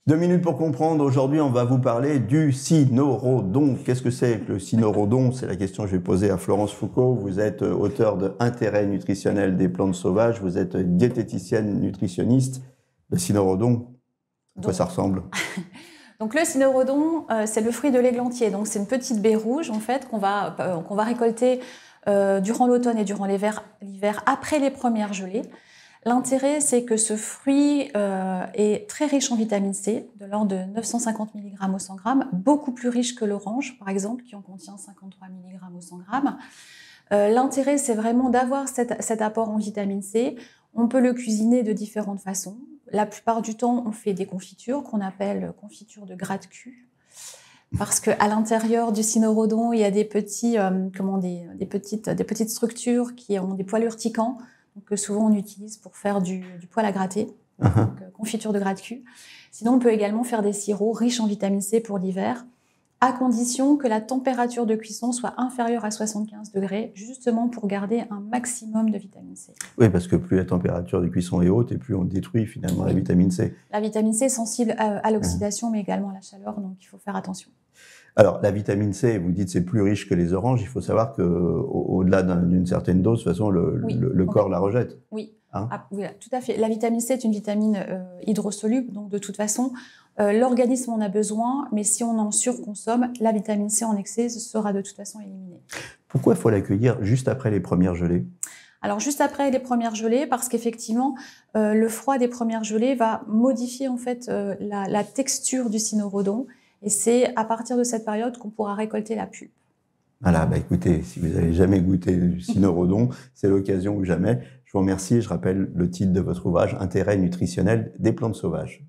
2 minutes pour comprendre. Aujourd'hui, on va vous parler du cynorhodon. Qu'est-ce que c'est que le cynorhodon? C'est la question que je vais poser à Florence Foucault. Vous êtes auteur de Intérêt nutritionnel des plantes sauvages. Vous êtes diététicienne nutritionniste. Le cynorhodon, à quoi ça ressemble? Donc le cynorhodon, c'est le fruit de l'églantier. Donc c'est une petite baie rouge en fait qu'on va récolter durant l'automne et durant l'hiver après les premières gelées. L'intérêt, c'est que ce fruit est très riche en vitamine C, de l'ordre de 950 mg au 100 g, beaucoup plus riche que l'orange, par exemple, qui en contient 53 mg au 100 g. L'intérêt, c'est vraiment d'avoir cet apport en vitamine C. On peut le cuisiner de différentes façons. La plupart du temps, on fait des confitures qu'on appelle confitures de gratte-cul. Parce qu'à l'intérieur du cynorhodon, il y a des petites structures qui ont des poils urticants, que souvent on utilise pour faire du poêle à gratter, donc confiture de gratte-cul. Sinon, on peut également faire des sirops riches en vitamine C pour l'hiver, à condition que la température de cuisson soit inférieure à 75 degrés, justement pour garder un maximum de vitamine C. Oui, parce que plus la température de cuisson est haute et plus on détruit finalement la vitamine C. La vitamine C est sensible à l'oxydation, mais également à la chaleur, donc il faut faire attention. Alors, la vitamine C, vous dites c'est plus riche que les oranges. Il faut savoir qu'au-delà d'une certaine dose, de toute façon, le corps la rejette. Oui. Hein? Oui, tout à fait. La vitamine C est une vitamine hydrosoluble, donc de toute façon, l'organisme en a besoin, mais si on en surconsomme, la vitamine C en excès sera de toute façon éliminée. Pourquoi il faut l'accueillir juste après les premières gelées? Alors, juste après les premières gelées, parce qu'effectivement, le froid des premières gelées va modifier en fait la texture du cynorhodon. Et c'est à partir de cette période qu'on pourra récolter la pulpe. Voilà, bah écoutez, si vous n'avez jamais goûté du cynorhodon, c'est l'occasion ou jamais. Je vous remercie. Je rappelle le titre de votre ouvrage, Intérêt nutritionnel des plantes sauvages.